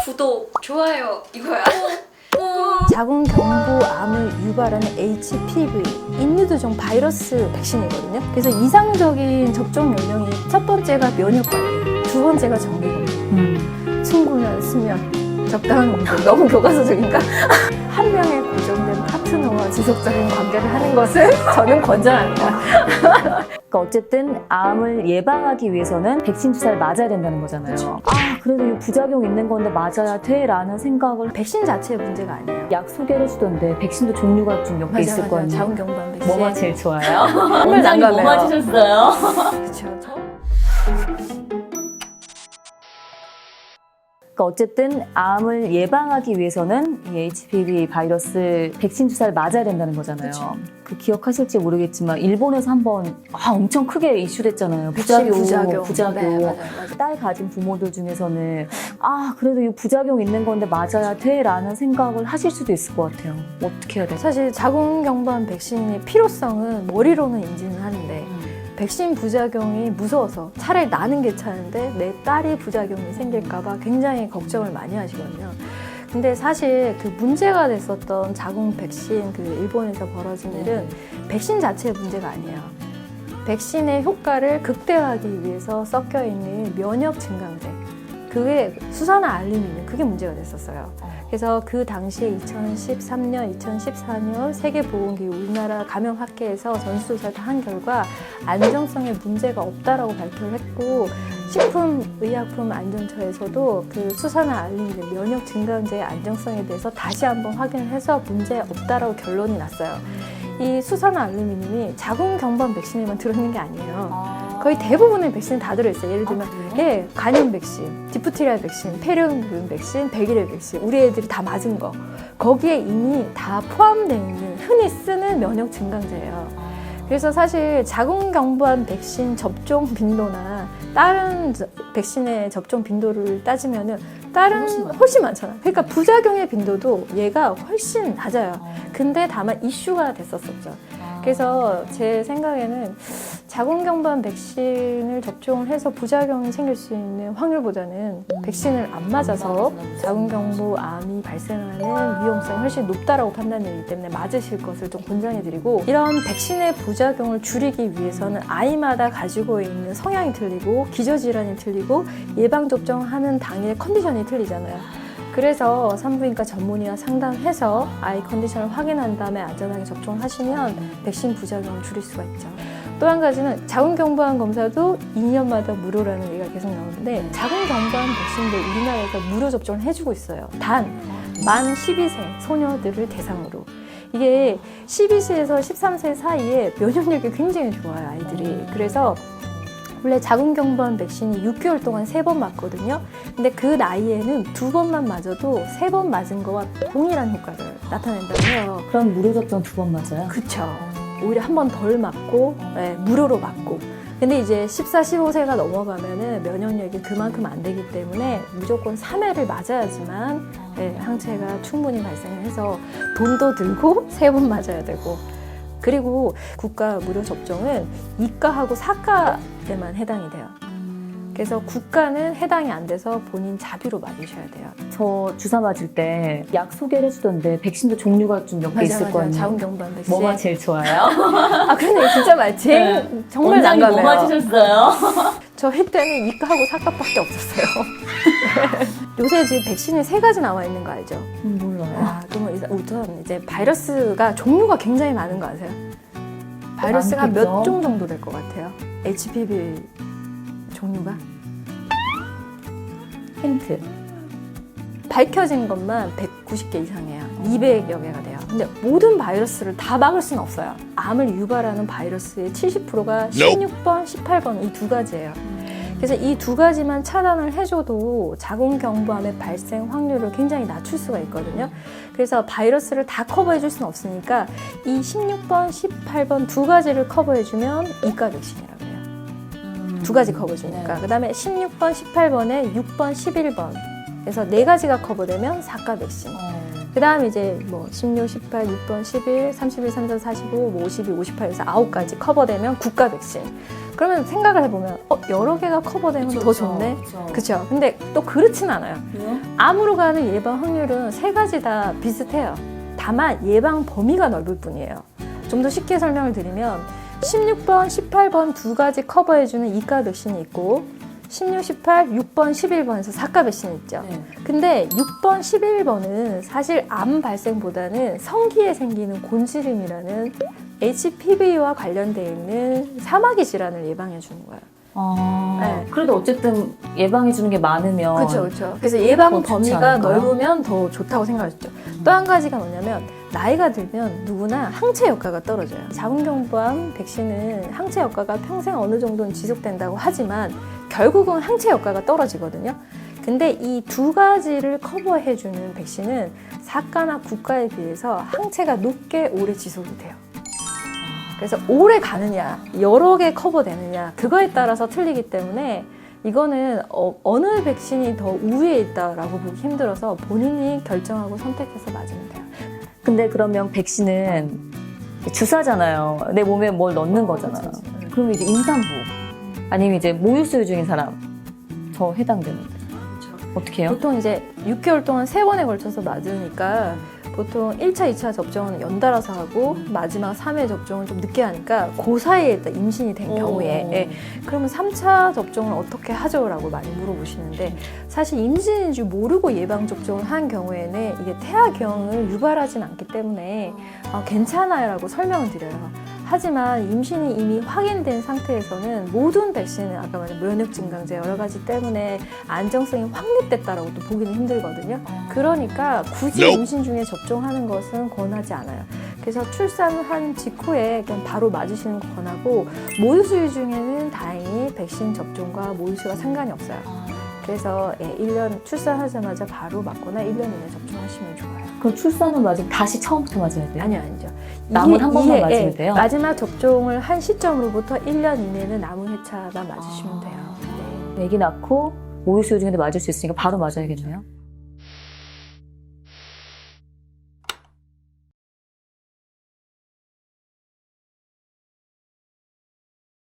구독, 좋아요 이거야. 자궁경부암을 유발하는 HPV 인유두종 바이러스 백신이거든요. 그래서 이상적인 접종 연령이 첫 번째가 면역관리, 두 번째가 정기검진, 충분한 수면, 적당한 운동. 너무 교과서적인가? 한 명의 고정된 파트너와 지속적인 관계를 하는 것은 저는 권장합니다. 그러니까 어쨌든 암을 예방하기 위해서는 백신 주사를 맞아야 된다는 거잖아요. 아, 그래도 이 부작용 있는 건데 맞아야 돼? 라는 생각을 백신 자체의 문제가 아니에요. 약 소개를 해주던데 백신도 종류가 좀 몇 개 있을 거 아니에요. 자궁경부암 백신. 뭐가 제일 좋아요? 원장님 뭐 맞으셨어요? 그렇죠. 그러니까 어쨌든 암을 예방하기 위해서는 이 HPV 바이러스 백신 주사를 맞아야 된다는 거잖아요. 그쵸. 그 기억하실지 모르겠지만 일본에서 한번 엄청 크게 이슈됐잖아요. 부작용. 부작용. 네, 맞아요. 딸 가진 부모들 중에서는 그래도 이 부작용 있는 건데 맞아야 돼? 라는 생각을 하실 수도 있을 것 같아요. 어떻게 해야 되죠? 사실 자궁경부암 백신의 필요성은 머리로는 인지는 하는데 백신 부작용이 무서워서 차라리 나는 괜찮은데 내 딸이 부작용이 생길까봐 굉장히 걱정을 많이 하시거든요. 근데 사실 그 문제가 됐었던 자궁 백신, 그 일본에서 벌어진 일은 백신 자체의 문제가 아니에요. 백신의 효과를 극대화하기 위해서 섞여 있는 면역 증강제, 그게 수산화 알루미늄, 그게 문제가 됐었어요. 그래서 그 당시에 2013년, 2014년 세계보건기구 우리나라 감염학회에서 전수조사를 다 한 결과 안정성에 문제가 없다라고 발표를 했고, 식품의약품안전처에서도 그 수산화 알루미늄 면역 증강제의 안정성에 대해서 다시 한번 확인을 해서 문제 없다라고 결론이 났어요. 이 수산화 알루미늄이 자궁경부암 백신에만 들어있는 게 아니에요. 거의 대부분의 백신이 다 들어있어요. 예를 들면 간염 백신, 디프테리아 백신, 폐렴균 백신, 백일의 백신, 우리 애들이 다 맞은 거, 거기에 이미 다 포함되어 있는 흔히 쓰는 면역 증강제예요. 그래서 사실 자궁경부암 백신 접종 빈도나 다른 백신의 접종 빈도를 따지면은 훨씬 많잖아요. 그러니까 부작용의 빈도도 얘가 훨씬 낮아요. 근데 다만 이슈가 됐었었죠. 그래서 제 생각에는 자궁경부암 백신을 접종을 해서 부작용이 생길 수 있는 확률보다는 백신을 안 맞아서 자궁경부암이 발생하는 위험성이 훨씬 높다라고 판단되기 때문에 맞으실 것을 좀 권장해드리고, 이런 백신의 부작용을 줄이기 위해서는 아이마다 가지고 있는 성향이 틀리고 기저질환이 틀리고 예방접종하는 당일의 컨디션이 틀리잖아요. 그래서 산부인과 전문의와 상담해서 아이 컨디션을 확인한 다음에 안전하게 접종을 하시면 백신 부작용을 줄일 수가 있죠. 또 한 가지는 자궁경부암 검사도 2년마다 무료라는 얘기가 계속 나오는데, 자궁경부암 백신도 우리나라에서 무료 접종을 해주고 있어요. 단 만 12세 소녀들을 대상으로. 이게 12세에서 13세 사이에 면역력이 굉장히 좋아요, 아이들이. 그래서 원래 자궁경부암 백신이 6개월 동안 3번 맞거든요. 근데 그 나이에는 2번만 맞아도 3번 맞은 거와 동일한 효과를 나타낸다고 해요. 그럼 무료 접종 2번 맞아요? 그쵸. 오히려 한 번 덜 맞고, 무료로 맞고. 근데 이제 14, 15세가 넘어가면은 면역력이 그만큼 안 되기 때문에 무조건 3회를 맞아야지만 항체가 충분히 발생을 해서 돈도 들고 3번 맞아야 되고. 그리고 국가 무료 접종은 이과하고 사과에만 해당이 돼요. 그래서 국가는 해당이 안 돼서 본인 자비로 맞으셔야 돼요. 저 주사 맞을 때 약 소개를 해주던데 백신도 종류가 좀 몇 개 있을 거 아니에요? 자궁경부암 백신. 뭐가 제일 좋아요? 그런데 진짜 많지. 정말 원장님 난감해요. 뭐 맞으셨어요? 저 할 때는 이과하고 사과밖에 없었어요. 요새 지금 백신이 3가지 나와 있는 거 알죠? 몰라요. 그러면 우선 이제 바이러스가 종류가 굉장히 많은 거 아세요? 바이러스가 많겠죠? 몇 종 정도 될 것 같아요? HPV 종류가? 힌트. 밝혀진 것만 190개 이상이에요. 200여 개가 돼요. 근데 모든 바이러스를 다 막을 수는 없어요. 암을 유발하는 바이러스의 70%가 16번, 18번 이 2가지예요. 그래서 이 2가지만 차단을 해줘도 자궁경부암의 발생 확률을 굉장히 낮출 수가 있거든요. 그래서 바이러스를 다 커버해줄 수는 없으니까 이 16번, 18번 2가지를 커버해주면 이과 백신이라고 해요. 2가지 커버해주니까. 그 다음에 16번, 18번에 6번, 11번. 그래서 4가지가 커버되면 4가 백신. 그 다음에 이제 뭐 16, 18, 6번, 11, 31, 34, 45, 뭐 52, 58에서 9가지 커버되면 국가 백신. 그러면 생각을 해보면 여러 개가 커버되면 더 좋네. 그렇죠. 근데 또 그렇진 않아요. 왜요? 암으로 가는 예방 확률은 3가지 다 비슷해요. 다만 예방 범위가 넓을 뿐이에요. 좀 더 쉽게 설명을 드리면 16번, 18번 2가지 커버해주는 2가 백신이 있고 16, 18, 6번, 11번에서 4가 백신이 있죠. 네. 근데 6번, 11번은 사실 암 발생보다는 성기에 생기는 곤시름이라는 HPV와 관련되어 있는 사마귀 질환을 예방해 주는 거예요. 네. 그래도 어쨌든 예방해 주는 게 많으면 그렇죠, 그렇죠. 그래서 예방 더 좋지 범위가 않을까요? 넓으면 더 좋다고 생각했죠. 또 한 가지가 뭐냐면 나이가 들면 누구나 항체 효과가 떨어져요. 자궁경부암 백신은 항체 효과가 평생 어느 정도는 지속된다고 하지만 결국은 항체 효과가 떨어지거든요. 근데 이 2가지를 커버해주는 백신은 4가나 9가에 비해서 항체가 높게 오래 지속이 돼요. 그래서 오래 가느냐, 여러 개 커버되느냐, 그거에 따라서 틀리기 때문에 이거는 어느 백신이 더 우위에 있다라고 보기 힘들어서 본인이 결정하고 선택해서 맞으면 돼요. 근데 그러면 백신은 주사잖아요. 내 몸에 뭘 넣는 거잖아요. 그렇지. 그럼 이제 임산부 아니면 이제 모유 수유 중인 사람 더 해당되는데 어떻게 해요? 보통 이제 6개월 동안 3번에 걸쳐서 맞으니까 보통 1차, 2차 접종은 연달아서 하고 마지막 3회 접종을 좀 늦게 하니까 그 사이에 일단 임신이 된 경우에 예, 그러면 3차 접종을 어떻게 하죠? 라고 많이 물어보시는데 사실 임신인 줄 모르고 예방접종을 한 경우에는 이게 태아경을 유발하진 않기 때문에 괜찮아요 라고 설명을 드려요. 하지만 임신이 이미 확인된 상태에서는 모든 백신은 아까 말한 면역 증강제 여러 가지 때문에 안정성이 확립됐다라고 또 보기는 힘들거든요. 그러니까 굳이 임신 중에 접종하는 것은 권하지 않아요. 그래서 출산한 직후에 그냥 바로 맞으시는 거 권하고 모유수유 중에는 다행히 백신 접종과 모유수유가 상관이 없어요. 그래서 1년 출산하자마자 바로 맞거나 1년 이내 접종하시면 좋아요. 그럼 출산은 맞으면 다시 처음부터 맞아야 돼요? 아니요, 아니죠. 남은 한 번만 맞으면 돼요? 마지막 접종을 한 시점으로부터 1년 이내는 남은 회차만 맞으시면 돼요. 네. 아기 낳고 모유 수유 중인데 맞을 수 있으니까 바로 맞아야겠네요.